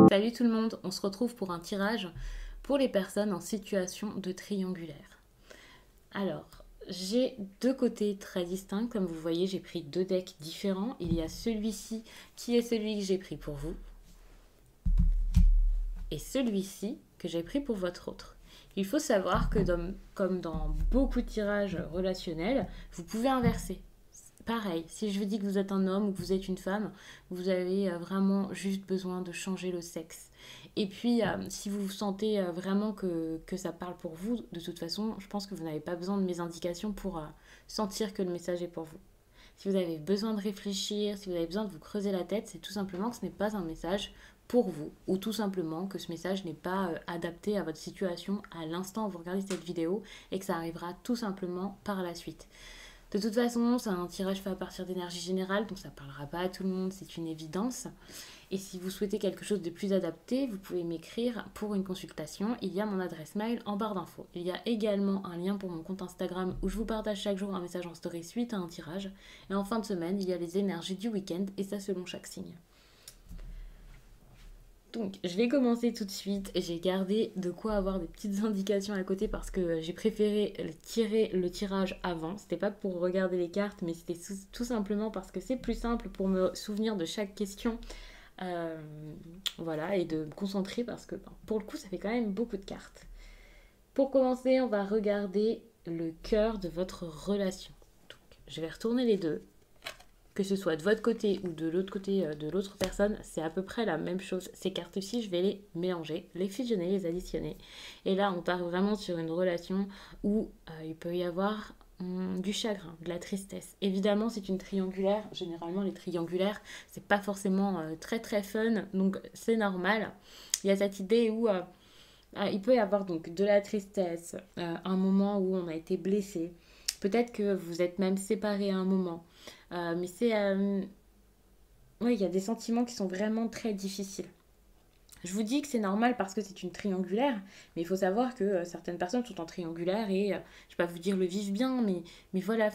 Salut tout le monde, on se retrouve pour un tirage pour les personnes en situation de triangulaire. Alors, j'ai deux côtés très distincts, comme vous voyez j'ai pris deux decks différents. Il y a celui-ci qui est celui que j'ai pris pour vous et celui-ci que j'ai pris pour votre autre. Il faut savoir que comme dans beaucoup de tirages relationnels, vous pouvez inverser. Pareil, si je vous dis que vous êtes un homme ou que vous êtes une femme, vous avez vraiment juste besoin de changer le sexe. Et puis, si vous sentez vraiment que ça parle pour vous, de toute façon, je pense que vous n'avez pas besoin de mes indications pour sentir que le message est pour vous. Si vous avez besoin de réfléchir, si vous avez besoin de vous creuser la tête, c'est tout simplement que ce n'est pas un message pour vous, ou tout simplement que ce message n'est pas adapté à votre situation à l'instant où vous regardez cette vidéo et que ça arrivera tout simplement par la suite. De toute façon, c'est un tirage fait à partir d'énergie générale, donc ça ne parlera pas à tout le monde, c'est une évidence. Et si vous souhaitez quelque chose de plus adapté, vous pouvez m'écrire pour une consultation. Il y a mon adresse mail en barre d'infos. Il y a également un lien pour mon compte Instagram où je vous partage chaque jour un message en story suite à un tirage. Et en fin de semaine, il y a les énergies du week-end et ça selon chaque signe. Donc, je vais commencer tout de suite. J'ai gardé de quoi avoir des petites indications à côté parce que j'ai préféré tirer le tirage avant. C'était pas pour regarder les cartes, mais c'était tout simplement parce que c'est plus simple pour me souvenir de chaque question. Voilà, et de me concentrer parce que pour le coup, ça fait quand même beaucoup de cartes. Pour commencer, on va regarder le cœur de votre relation. Donc, je vais retourner les deux. Que ce soit de votre côté ou de l'autre côté de l'autre personne, c'est à peu près la même chose. Ces cartes-ci, je vais les mélanger, les fusionner, les additionner. Et là, on part vraiment sur une relation où il peut y avoir du chagrin, de la tristesse. Évidemment, c'est une triangulaire. Généralement, les triangulaires, c'est pas forcément très très fun, donc c'est normal. Il y a cette idée où il peut y avoir donc de la tristesse, un moment où on a été blessé. Peut-être que vous êtes même séparés à un moment. Mais c'est... Oui, il y a des sentiments qui sont vraiment très difficiles. Je vous dis que c'est normal parce que c'est une triangulaire, mais il faut savoir que certaines personnes sont en triangulaire et je ne vais pas vous dire le vivent bien, mais voilà,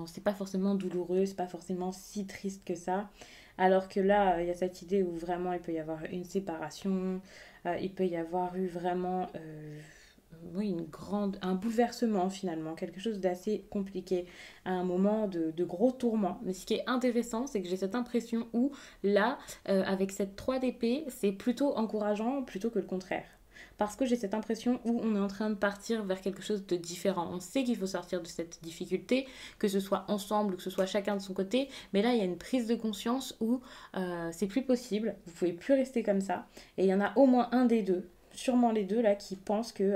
c'est pas forcément douloureux, c'est pas forcément si triste que ça. Alors que là, il y a cette idée où vraiment il peut y avoir une séparation, il peut y avoir eu vraiment oui, un bouleversement finalement, quelque chose d'assez compliqué, à un moment de gros tourments. Mais ce qui est intéressant, c'est que j'ai cette impression où là, avec cette 3 d'épée, c'est plutôt encourageant plutôt que le contraire. Parce que j'ai cette impression où on est en train de partir vers quelque chose de différent. On sait qu'il faut sortir de cette difficulté, que ce soit ensemble ou que ce soit chacun de son côté. Mais là, il y a une prise de conscience où c'est plus possible. Vous pouvez plus rester comme ça. Et il y en a au moins un des deux, sûrement les deux là, qui pensent que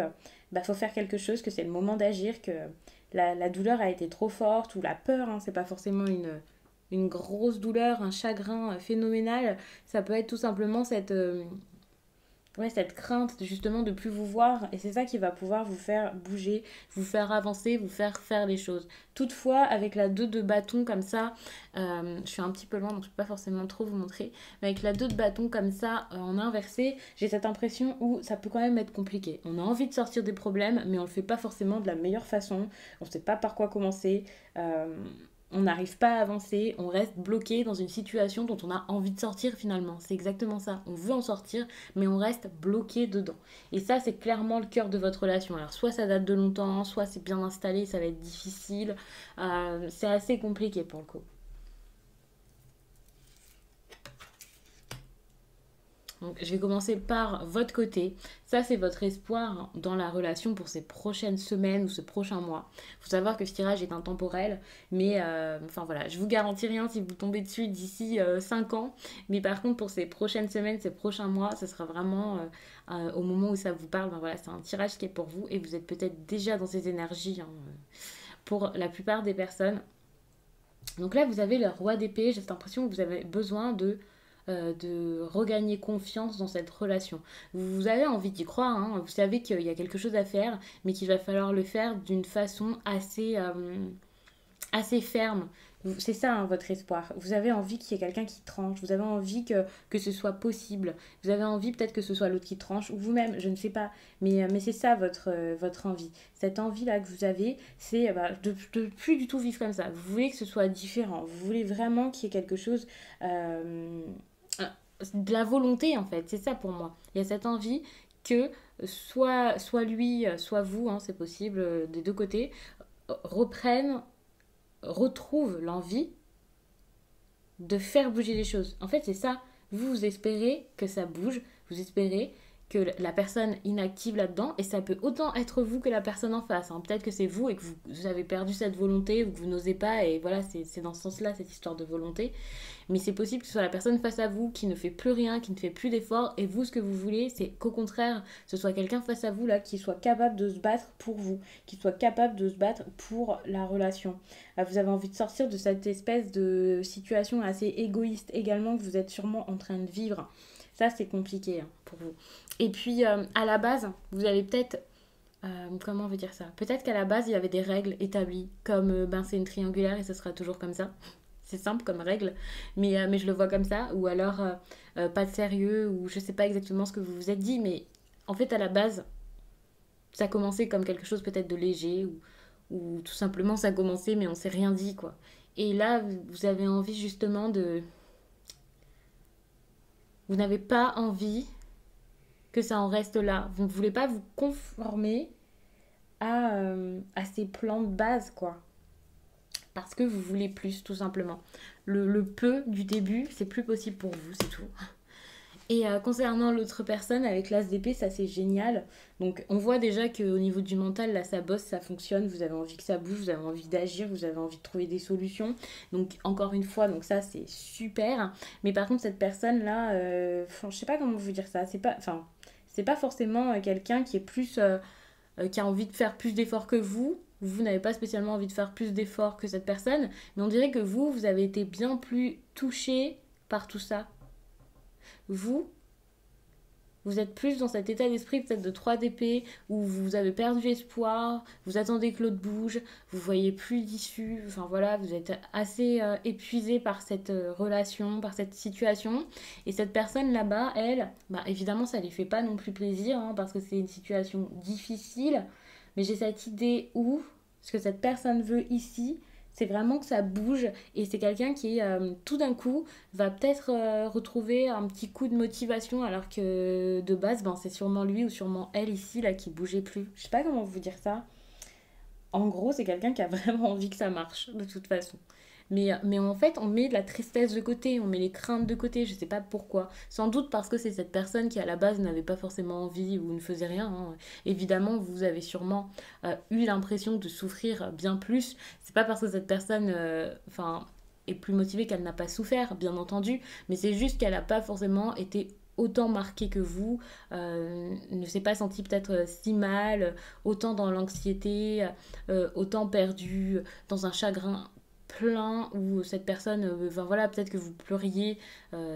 faut faire quelque chose, que c'est le moment d'agir, que la douleur a été trop forte ou la peur, hein, c'est pas forcément une grosse douleur, un chagrin phénoménal. Ça peut être tout simplement cette crainte justement de plus vous voir et c'est ça qui va pouvoir vous faire bouger, vous faire avancer, vous faire faire les choses. Toutefois, avec la 2 de bâton comme ça, je suis un petit peu loin donc je peux pas forcément trop vous montrer, mais avec la 2 de bâton comme ça en inversé, j'ai cette impression où ça peut quand même être compliqué. On a envie de sortir des problèmes, mais on le fait pas forcément de la meilleure façon, on sait pas par quoi commencer. On n'arrive pas à avancer, on reste bloqué dans une situation dont on a envie de sortir finalement. C'est exactement ça. On veut en sortir, mais on reste bloqué dedans. Et ça, c'est clairement le cœur de votre relation. Alors, soit ça date de longtemps, soit c'est bien installé, ça va être difficile. C'est assez compliqué pour le coup. Donc, je vais commencer par votre côté. Ça, c'est votre espoir dans la relation pour ces prochaines semaines ou ce prochain mois. Il faut savoir que ce tirage est intemporel, mais voilà, je vous garantis rien si vous tombez dessus d'ici 5 ans. Mais par contre, pour ces prochaines semaines, ces prochains mois, ce sera vraiment au moment où ça vous parle. Voilà, c'est un tirage qui est pour vous et vous êtes peut-être déjà dans ces énergies hein, pour la plupart des personnes. Donc là, vous avez le roi d'épée. J'ai cette impression que vous avez besoin de regagner confiance dans cette relation. Vous avez envie d'y croire, hein, vous savez qu'il y a quelque chose à faire, mais qu'il va falloir le faire d'une façon assez ferme. C'est ça hein, votre espoir. Vous avez envie qu'il y ait quelqu'un qui tranche. Vous avez envie que ce soit possible. Vous avez envie peut-être que ce soit l'autre qui tranche ou vous-même, je ne sais pas. Mais c'est ça votre envie. Cette envie-là que vous avez, c'est de plus du tout vivre comme ça. Vous voulez que ce soit différent. Vous voulez vraiment qu'il y ait quelque chose... euh, de la volonté en fait. C'est ça pour moi. Il y a cette envie que soit lui, soit vous, hein, c'est possible, des deux côtés, reprennent retrouve l'envie de faire bouger les choses. En fait, c'est ça. Vous espérez que ça bouge, vous espérez que la personne inactive là-dedans, et ça peut autant être vous que la personne en face. Hein. Peut-être que c'est vous et que vous avez perdu cette volonté ou que vous n'osez pas, et voilà, c'est dans ce sens-là, cette histoire de volonté. Mais c'est possible que ce soit la personne face à vous qui ne fait plus rien, qui ne fait plus d'efforts, et vous, ce que vous voulez, c'est qu'au contraire, ce soit quelqu'un face à vous là qui soit capable de se battre pour vous, qui soit capable de se battre pour la relation. Vous avez envie de sortir de cette espèce de situation assez égoïste également que vous êtes sûrement en train de vivre. Ça, c'est compliqué hein, pour vous. Et puis, à la base, vous avez peut-être... comment on veut dire ça? Peut-être qu'à la base, il y avait des règles établies, comme c'est une triangulaire et ce sera toujours comme ça. C'est simple comme règle, mais je le vois comme ça. Ou alors, pas de sérieux, ou je sais pas exactement ce que vous vous êtes dit, mais en fait, à la base, ça a commencé comme quelque chose peut-être de léger, ou tout simplement ça a commencé, mais on s'est rien dit, quoi. Et là, vous avez envie justement de... Vous n'avez pas envie que ça en reste là. Vous ne voulez pas vous conformer à ces plans de base, quoi. Parce que vous voulez plus, tout simplement. Le peu du début, c'est plus possible pour vous, c'est tout. Et concernant l'autre personne avec l'as d'épée, ça c'est génial. Donc on voit déjà qu'au niveau du mental, là ça bosse, ça fonctionne, vous avez envie que ça bouge, vous avez envie d'agir, vous avez envie de trouver des solutions. Donc encore une fois, donc ça c'est super. Mais par contre cette personne-là, je sais pas comment vous dire ça, c'est pas forcément quelqu'un qui est plus... qui a envie de faire plus d'efforts que vous. Vous n'avez pas spécialement envie de faire plus d'efforts que cette personne, mais on dirait que vous avez été bien plus touché par tout ça. Vous êtes plus dans cet état d'esprit peut-être de 3 d'épée où vous avez perdu espoir, vous attendez que l'autre bouge, vous voyez plus d'issue, enfin voilà, vous êtes assez épuisé par cette relation, par cette situation. Et cette personne là-bas, elle, évidemment ça lui fait pas non plus plaisir hein, parce que c'est une situation difficile, mais j'ai cette idée où ce que cette personne veut ici, c'est vraiment que ça bouge et c'est quelqu'un qui, tout d'un coup, va peut-être retrouver un petit coup de motivation alors que de base, c'est sûrement lui ou sûrement elle ici là qui bougeait plus. Je sais pas comment vous dire ça. En gros, c'est quelqu'un qui a vraiment envie que ça marche, de toute façon. Mais en fait, on met de la tristesse de côté, on met les craintes de côté, je sais pas pourquoi. Sans doute parce que c'est cette personne qui, à la base, n'avait pas forcément envie ou ne faisait rien. Hein. Évidemment, vous avez sûrement eu l'impression de souffrir bien plus. C'est pas parce que cette personne, est plus motivée qu'elle n'a pas souffert, bien entendu, mais c'est juste qu'elle n'a pas forcément été autant marquée que vous, ne s'est pas sentie peut-être si mal, autant dans l'anxiété, autant perdue, dans un chagrin plein où cette personne, voilà, peut-être que vous pleuriez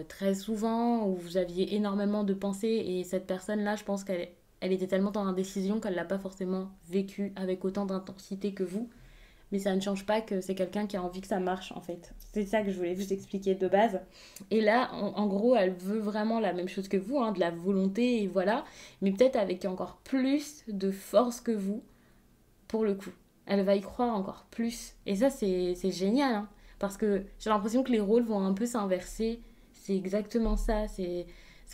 très souvent, ou vous aviez énormément de pensées, et cette personne-là, je pense qu'elle était tellement dans l'indécision qu'elle l'a pas forcément vécu avec autant d'intensité que vous. Mais ça ne change pas que c'est quelqu'un qui a envie que ça marche, en fait. C'est ça que je voulais vous expliquer de base. Et là, en gros, elle veut vraiment la même chose que vous, hein, de la volonté, et voilà. Mais peut-être avec encore plus de force que vous, pour le coup. Elle va y croire encore plus. Et ça, c'est génial, hein, parce que j'ai l'impression que les rôles vont un peu s'inverser. C'est exactement ça. C'est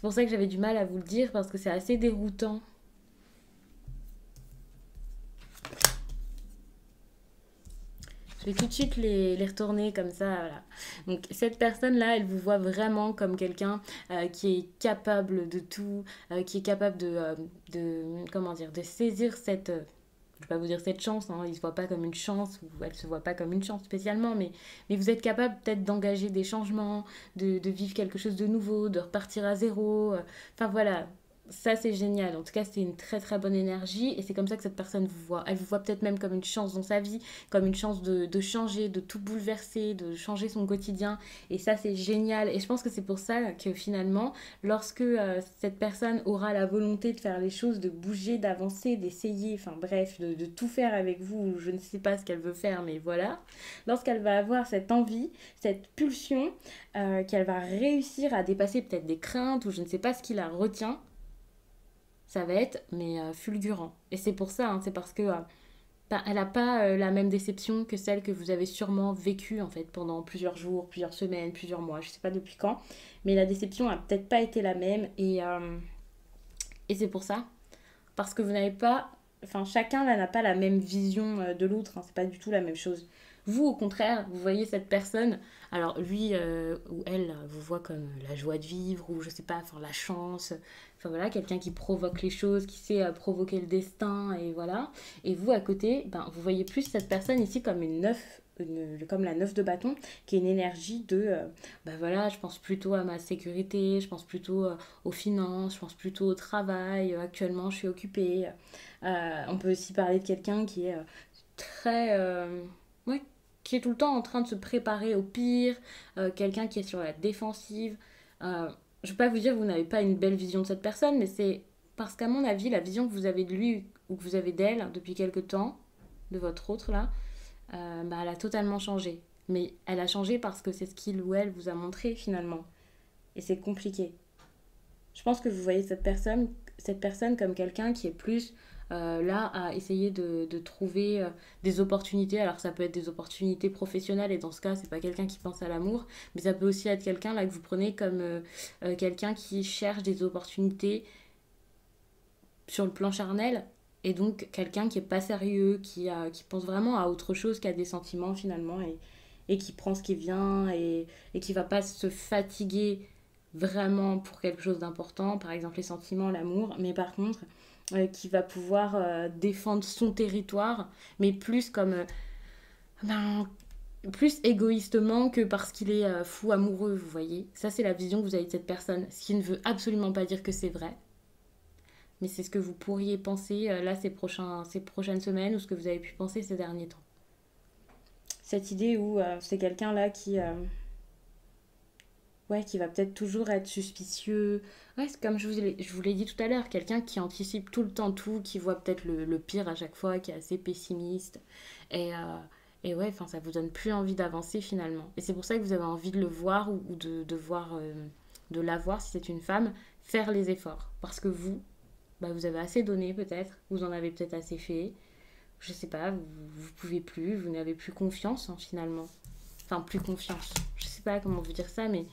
pour ça que j'avais du mal à vous le dire, parce que c'est assez déroutant. Je vais tout de suite les retourner comme ça. Voilà. Donc cette personne-là, elle vous voit vraiment comme quelqu'un qui est capable de tout, qui est capable comment dire, de saisir cette... je vais pas vous dire cette chance, hein, il se voit pas comme une chance, ou elle se voit pas comme une chance spécialement, mais vous êtes capable peut-être d'engager des changements, de vivre quelque chose de nouveau, de repartir à zéro. Enfin voilà, Ça, c'est génial. En tout cas, c'est une très très bonne énergie et c'est comme ça que cette personne vous voit. Elle vous voit peut-être même comme une chance dans sa vie, comme une chance de changer, de tout bouleverser, de changer son quotidien. Et ça, c'est génial. Et je pense que c'est pour ça que finalement, lorsque cette personne aura la volonté de faire les choses, de bouger, d'avancer, d'essayer, enfin bref, de tout faire avec vous, je ne sais pas ce qu'elle veut faire, mais voilà. Lorsqu'elle va avoir cette envie, cette pulsion, qu'elle va réussir à dépasser peut-être des craintes ou je ne sais pas ce qui la retient, ça va être mais fulgurant. Et c'est pour ça, hein, c'est parce que elle n'a pas la même déception que celle que vous avez sûrement vécue en fait pendant plusieurs jours, plusieurs semaines, plusieurs mois, je sais pas depuis quand, mais la déception a peut-être pas été la même et c'est pour ça, parce que vous n'avez pas, enfin chacun là n'a pas la même vision de l'autre, hein, c'est pas du tout la même chose. Vous au contraire, vous voyez cette personne, alors lui ou elle vous voit comme la joie de vivre ou je sais pas, enfin la chance, enfin voilà, quelqu'un qui provoque les choses, qui sait provoquer le destin et voilà. Et vous à côté, ben, vous voyez plus cette personne ici comme une neuf. Comme la neuf de bâton, qui est une énergie de ben voilà, je pense plutôt à ma sécurité, je pense plutôt aux finances, je pense plutôt au travail, actuellement je suis occupée. On peut aussi parler de quelqu'un qui est très. Ouais, qui est tout le temps en train de se préparer au pire, quelqu'un qui est sur la défensive. Je ne vais pas vous dire que vous n'avez pas une belle vision de cette personne, mais c'est parce qu'à mon avis, la vision que vous avez de lui ou que vous avez d'elle depuis quelque temps, de votre autre là, bah, elle a totalement changé. Mais elle a changé parce que c'est ce qu'il ou elle vous a montré finalement. Et c'est compliqué. Je pense que vous voyez cette personne comme quelqu'un qui est plus là à essayer de trouver des opportunités. Alors ça peut être des opportunités professionnelles et dans ce cas c'est pas quelqu'un qui pense à l'amour, mais ça peut aussi être quelqu'un là que vous prenez comme quelqu'un qui cherche des opportunités sur le plan charnel et donc quelqu'un qui est pas sérieux, qui pense vraiment à autre chose qu'à des sentiments finalement et qui prend ce qui vient et qui va pas se fatiguer vraiment pour quelque chose d'important, par exemple les sentiments, l'amour, mais par contre qui va pouvoir défendre son territoire, mais plus comme ben, plus égoïstement que parce qu'il est fou amoureux, vous voyez. Ça c'est la vision que vous avez de cette personne, ce qui ne veut absolument pas dire que c'est vrai, mais c'est ce que vous pourriez penser là ces prochaines semaines ou ce que vous avez pu penser ces derniers temps. Cette idée où c'est quelqu'un là qui ouais, qui va peut-être toujours être suspicieux. Ouais, c'est comme je vous l'ai dit tout à l'heure, quelqu'un qui anticipe tout le temps tout, qui voit peut-être le pire à chaque fois, qui est assez pessimiste. Et, euh, et ouais, enfin, ça vous donne plus envie d'avancer finalement. Et c'est pour ça que vous avez envie de le voir ou de voir, de la voir si c'est une femme, faire les efforts. Parce que vous, bah, vous avez assez donné peut-être, vous en avez peut-être assez fait. Je sais pas, vous pouvez plus, vous n'avez plus confiance hein, finalement. Enfin, plus confiance. Je sais pas comment vous dire ça, mais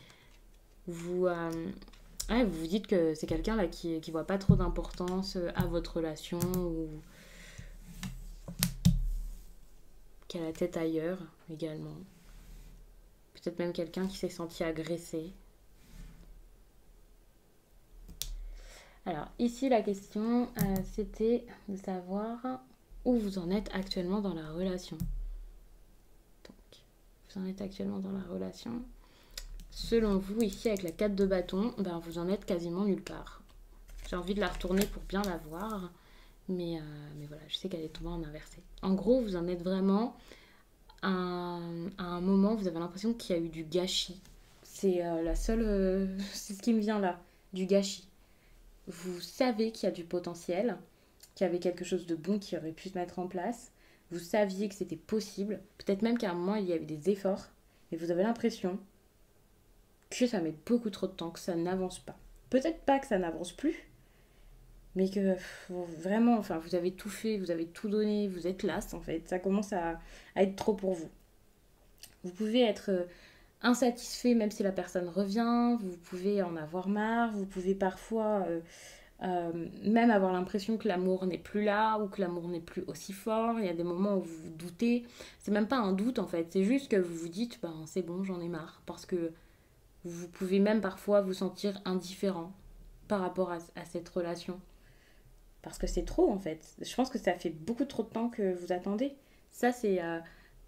vous, ouais, vous vous dites que c'est quelqu'un là qui voit pas trop d'importance à votre relation ou qui a la tête ailleurs également. Peut-être même quelqu'un qui s'est senti agressé. Alors ici la question c'était de savoir où vous en êtes actuellement dans la relation. Donc, vous en êtes actuellement dans la relation. Selon vous, ici avec la 4 de bâton, ben, vous en êtes quasiment nulle part. J'ai envie de la retourner pour bien la voir. Mais voilà, je sais qu'elle est tombée en inversé. En gros, vous en êtes vraiment à un moment où vous avez l'impression qu'il y a eu du gâchis. C'est la seule. C'est ce qui me vient là, du gâchis. Vous savez qu'il y a du potentiel, qu'il y avait quelque chose de bon qui aurait pu se mettre en place. Vous saviez que c'était possible. Peut-être même qu'à un moment, il y avait des efforts. Mais vous avez l'impression que ça met beaucoup trop de temps, que ça n'avance pas. Peut-être pas que ça n'avance plus, mais que vraiment, enfin, vous avez tout fait, vous avez tout donné, vous êtes lasse en fait. Ça commence à être trop pour vous. Vous pouvez être insatisfait même si la personne revient, vous pouvez en avoir marre, vous pouvez parfois même avoir l'impression que l'amour n'est plus là ou que l'amour n'est plus aussi fort. Il y a des moments où vous vous doutez. C'est même pas un doute en fait, c'est juste que vous vous dites, ben c'est bon, j'en ai marre. Parce que vous pouvez même parfois vous sentir indifférent par rapport à cette relation. Parce que c'est trop en fait. Je pense que ça fait beaucoup trop de temps que vous attendez. Ça,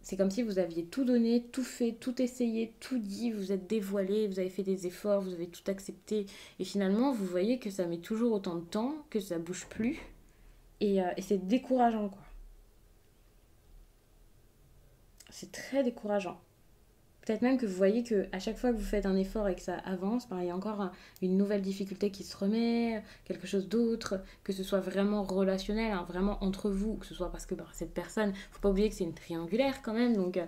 C'est comme si vous aviez tout donné, tout fait, tout essayé, tout dit, vous êtes dévoilé, vous avez fait des efforts, vous avez tout accepté. Et finalement, vous voyez que ça met toujours autant de temps, que ça bouge plus. Et c'est décourageant, quoi. C'est très décourageant. Peut-être même que vous voyez que à chaque fois que vous faites un effort et que ça avance, ben, il y a encore une nouvelle difficulté qui se remet, quelque chose d'autre, que ce soit vraiment relationnel, hein, vraiment entre vous, que ce soit parce que ben, cette personne, faut pas oublier que c'est une triangulaire quand même, donc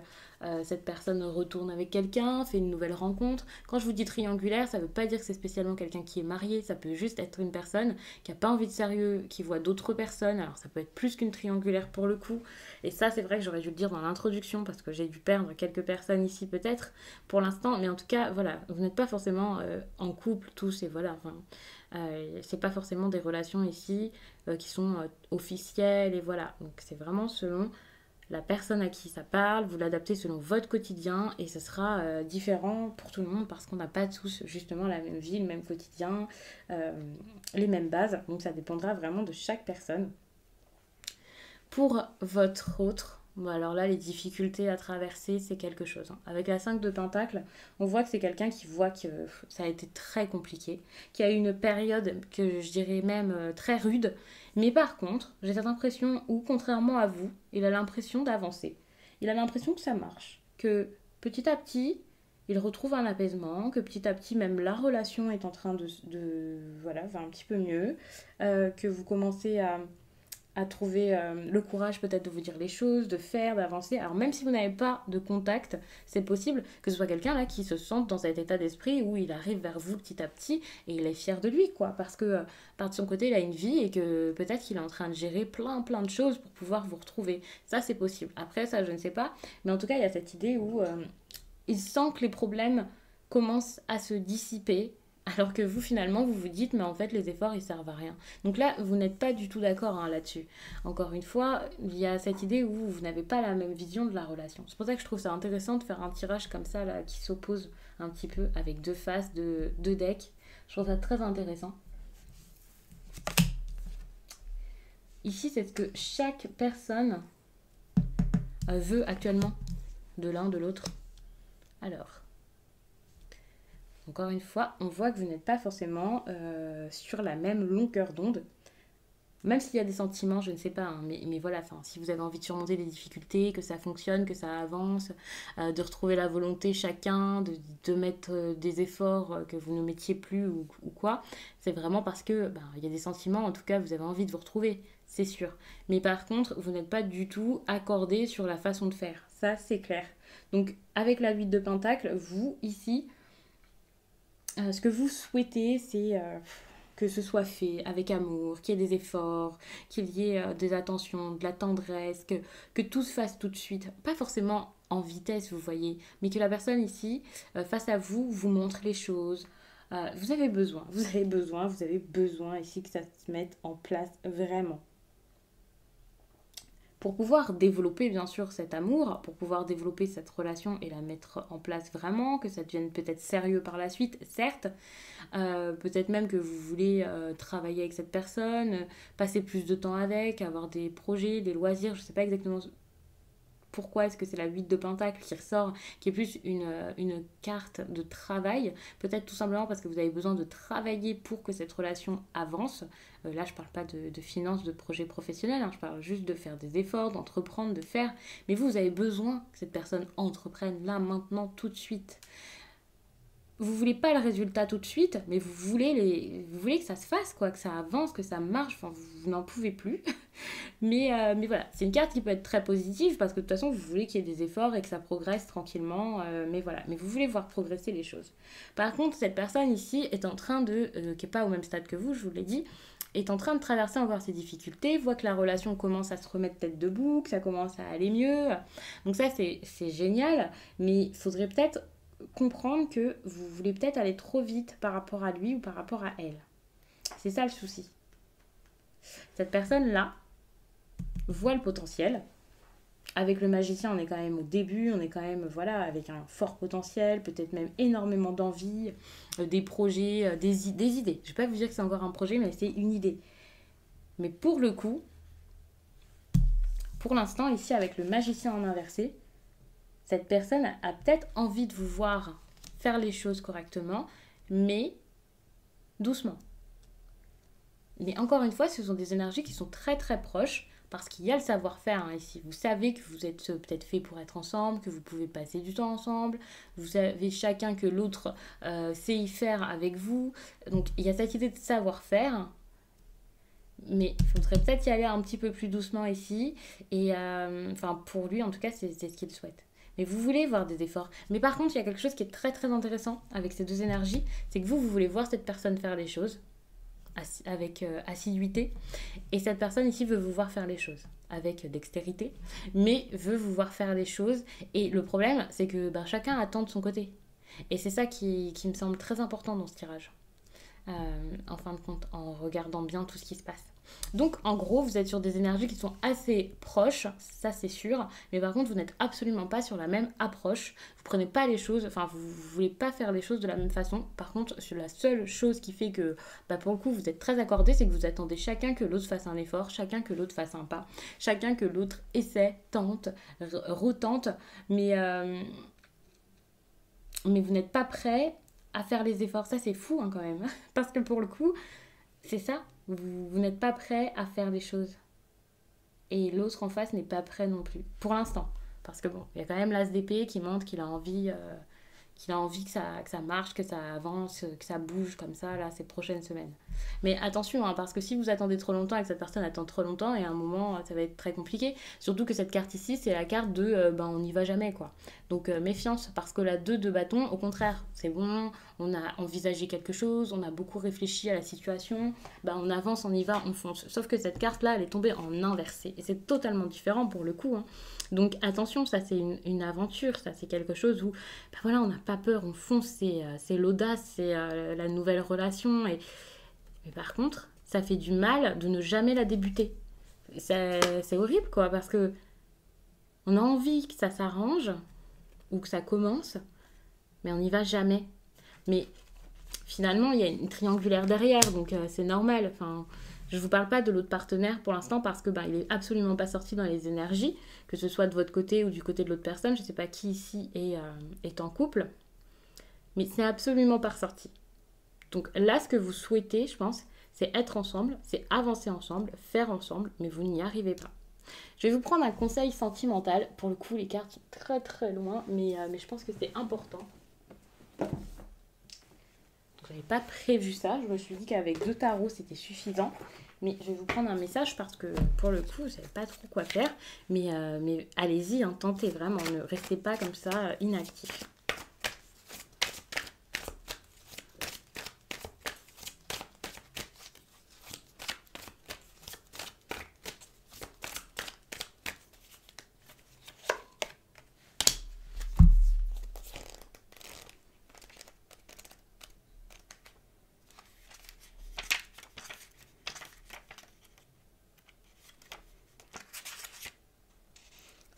cette personne retourne avec quelqu'un, fait une nouvelle rencontre. Quand je vous dis triangulaire, ça veut pas dire que c'est spécialement quelqu'un qui est marié, ça peut juste être une personne qui a pas envie de sérieux, qui voit d'autres personnes, alors ça peut être plus qu'une triangulaire pour le coup, et ça c'est vrai que j'aurais dû le dire dans l'introduction parce que j'ai dû perdre quelques personnes ici peut-être pour l'instant, mais en tout cas voilà, vous n'êtes pas forcément en couple tous et voilà, enfin, c'est pas forcément des relations ici qui sont officielles et voilà, donc c'est vraiment selon la personne à qui ça parle, vous l'adaptez selon votre quotidien et ce sera différent pour tout le monde parce qu'on n'a pas tous justement la même vie, le même quotidien, euh, les mêmes bases, donc ça dépendra vraiment de chaque personne. Pour votre autre, bon alors là, les difficultés à traverser, c'est quelque chose, hein. Avec la 5 de Pentacle, on voit que c'est quelqu'un qui voit que ça a été très compliqué, qui a eu une période que je dirais même très rude. Mais par contre, j'ai cette impression où, contrairement à vous, il a l'impression d'avancer. Il a l'impression que ça marche, que petit à petit, il retrouve un apaisement, que petit à petit, même la relation est en train voilà, va un petit peu mieux, que vous commencez à trouver le courage peut-être de vous dire les choses, de faire, d'avancer. Alors même si vous n'avez pas de contact, c'est possible que ce soit quelqu'un là qui se sente dans cet état d'esprit où il arrive vers vous petit à petit et il est fier de lui, quoi. Parce que par de son côté, il a une vie et que peut-être qu'il est en train de gérer plein de choses pour pouvoir vous retrouver. Ça, c'est possible. Après, ça, je ne sais pas. Mais en tout cas, il y a cette idée où il sent que les problèmes commencent à se dissiper alors que vous, finalement, vous vous dites, mais en fait, les efforts, ils servent à rien. Donc là, vous n'êtes pas du tout d'accord hein, là-dessus. Encore une fois, il y a cette idée où vous n'avez pas la même vision de la relation. C'est pour ça que je trouve ça intéressant de faire un tirage comme ça, là, qui s'oppose un petit peu avec deux faces, deux decks. Je trouve ça très intéressant. Ici, c'est ce que chaque personne veut actuellement de l'un, de l'autre. Alors, encore une fois, on voit que vous n'êtes pas forcément sur la même longueur d'onde. Même s'il y a des sentiments, je ne sais pas, hein, mais voilà, si vous avez envie de surmonter des difficultés, que ça fonctionne, que ça avance, de retrouver la volonté chacun, de mettre des efforts que vous ne mettiez plus ou quoi, c'est vraiment parce que il y a des sentiments, en tout cas, vous avez envie de vous retrouver, c'est sûr. Mais par contre, vous n'êtes pas du tout accordé sur la façon de faire, ça c'est clair. Donc avec la 8 de Pentacle, vous, ici, ce que vous souhaitez, c'est que ce soit fait avec amour, qu'il y ait des efforts, qu'il y ait des attentions, de la tendresse, que tout se fasse tout de suite. Pas forcément en vitesse, vous voyez, mais que la personne ici, face à vous, vous montre les choses. Vous avez besoin, vous avez besoin ici que ça se mette en place vraiment pour pouvoir développer bien sûr cet amour, pour pouvoir développer cette relation et la mettre en place vraiment, que ça devienne peut-être sérieux par la suite, certes, peut-être même que vous voulez travailler avec cette personne, passer plus de temps avec, avoir des projets, des loisirs, je ne sais pas exactement pourquoi est-ce que c'est la 8 de Pentacle qui ressort, qui est plus une carte de travail. Peut-être tout simplement parce que vous avez besoin de travailler pour que cette relation avance. Là, je ne parle pas de finances, de projets professionnels, hein, je parle juste de faire des efforts, d'entreprendre, de faire. Mais vous avez besoin que cette personne entreprenne là, maintenant, tout de suite. Vous voulez pas le résultat tout de suite, mais vous voulez que ça se fasse, quoi, que ça avance, que ça marche. Enfin, vous n'en pouvez plus. mais voilà, c'est une carte qui peut être très positive parce que de toute façon, vous voulez qu'il y ait des efforts et que ça progresse tranquillement. Mais voilà, mais vous voulez voir progresser les choses. Par contre, cette personne ici est en train qui n'est pas au même stade que vous, je vous l'ai dit, est en train de traverser encore ses difficultés, voit que la relation commence à se remettre tête debout, que ça commence à aller mieux. Donc ça, c'est génial, mais il faudrait peut-être comprendre que vous voulez peut-être aller trop vite par rapport à lui ou par rapport à elle. C'est ça le souci. Cette personne-là voit le potentiel. Avec le magicien, on est quand même au début, on est quand même voilà, avec un fort potentiel, peut-être même énormément d'envie, des projets, des idées. Je ne vais pas vous dire que c'est encore un projet, mais c'est une idée. Mais pour le coup, pour l'instant, ici avec le magicien en inversé, cette personne a peut-être envie de vous voir faire les choses correctement, mais doucement. Mais encore une fois, ce sont des énergies qui sont très très proches parce qu'il y a le savoir-faire hein, ici. Vous savez que vous êtes peut-être fait pour être ensemble, que vous pouvez passer du temps ensemble. Vous savez chacun que l'autre sait y faire avec vous. Donc il y a cette idée de savoir-faire. Mais il faudrait peut-être y aller un petit peu plus doucement ici. Et enfin, pour lui, en tout cas, c'est ce qu'il souhaite. Mais vous voulez voir des efforts. Mais par contre, il y a quelque chose qui est très très intéressant avec ces deux énergies. C'est que vous voulez voir cette personne faire les choses avec assiduité. Et cette personne ici veut vous voir faire les choses avec dextérité, mais veut vous voir faire les choses. Et le problème, c'est que chacun attend de son côté. Et c'est ça qui me semble très important dans ce tirage. En fin de compte, en regardant bien tout ce qui se passe. Donc, en gros, vous êtes sur des énergies qui sont assez proches, ça c'est sûr, mais par contre, vous n'êtes absolument pas sur la même approche. Vous prenez pas les choses, enfin, vous voulez pas faire les choses de la même façon. Par contre, sur la seule chose qui fait que, pour le coup, vous êtes très accordés, c'est que vous attendez chacun que l'autre fasse un effort, chacun que l'autre fasse un pas, chacun que l'autre essaie, tente, retente, mais vous n'êtes pas prêt à faire les efforts. Ça, c'est fou hein, quand même. Parce que pour le coup, c'est ça. Vous n'êtes pas prêt à faire les choses. Et l'autre en face n'est pas prêt non plus. Pour l'instant. Parce que bon, il y a quand même l'as d'épée qui montre qu'il a envie, que ça marche, que ça avance, que ça bouge comme ça, là, ces prochaines semaines. Mais attention, hein, parce que si vous attendez trop longtemps et que cette personne attend trop longtemps, et à un moment, ça va être très compliqué. Surtout que cette carte ici, c'est la carte de on n'y va jamais, quoi. Donc méfiance, parce que la 2 de bâton, au contraire, c'est bon, on a envisagé quelque chose, on a beaucoup réfléchi à la situation, on avance, on y va, on fonce. Sauf que cette carte-là, elle est tombée en inversé. Et c'est totalement différent pour le coup, hein. Donc attention, ça c'est une aventure, ça c'est quelque chose où voilà, on n'a pas peur, on fonce, c'est l'audace, c'est la nouvelle relation. Mais par contre, ça fait du mal de ne jamais la débuter. C'est horrible quoi, parce que on a envie que ça s'arrange ou que ça commence, mais on n'y va jamais. Mais finalement, il y a une triangulaire derrière, donc c'est normal. Enfin, je ne vous parle pas de l'autre partenaire pour l'instant parce que il est absolument pas sorti dans les énergies, que ce soit de votre côté ou du côté de l'autre personne. Je ne sais pas qui ici est en couple, mais c'est absolument pas ressorti. Donc là, ce que vous souhaitez, je pense, c'est être ensemble, c'est avancer ensemble, faire ensemble, mais vous n'y arrivez pas. Je vais vous prendre un conseil sentimental. Pour le coup, les cartes sont très très loin, mais je pense que c'est important. Je n'avais pas prévu ça. Je me suis dit qu'avec 2 tarots, c'était suffisant. Mais je vais vous prendre un message parce que pour le coup, vous ne savez pas trop quoi faire. Mais allez-y, hein, tentez vraiment. Ne restez pas comme ça inactif.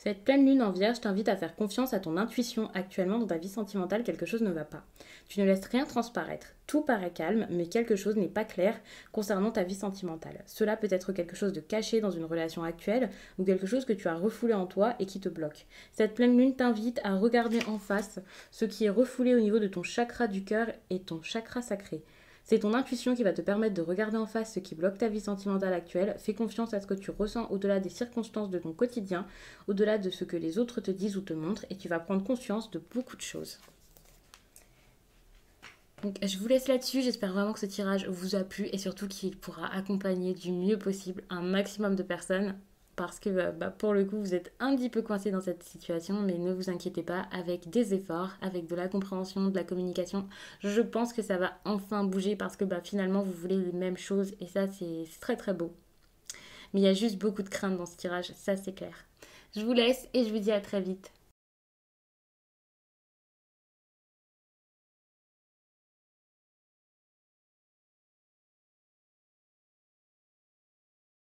Cette pleine lune en vierge t'invite à faire confiance à ton intuition. Actuellement, dans ta vie sentimentale, quelque chose ne va pas. Tu ne laisses rien transparaître. Tout paraît calme, mais quelque chose n'est pas clair concernant ta vie sentimentale. Cela peut être quelque chose de caché dans une relation actuelle ou quelque chose que tu as refoulé en toi et qui te bloque. Cette pleine lune t'invite à regarder en face ce qui est refoulé au niveau de ton chakra du cœur et ton chakra sacré. C'est ton intuition qui va te permettre de regarder en face ce qui bloque ta vie sentimentale actuelle. Fais confiance à ce que tu ressens au-delà des circonstances de ton quotidien, au-delà de ce que les autres te disent ou te montrent, et tu vas prendre conscience de beaucoup de choses. Donc je vous laisse là-dessus, j'espère vraiment que ce tirage vous a plu et surtout qu'il pourra accompagner du mieux possible un maximum de personnes. Parce que pour le coup, vous êtes un petit peu coincé dans cette situation, mais ne vous inquiétez pas, avec des efforts, avec de la compréhension, de la communication, je pense que ça va enfin bouger parce que finalement, vous voulez les mêmes choses et ça, c'est très très beau. Mais il y a juste beaucoup de crainte dans ce tirage, ça c'est clair. Je vous laisse et je vous dis à très vite.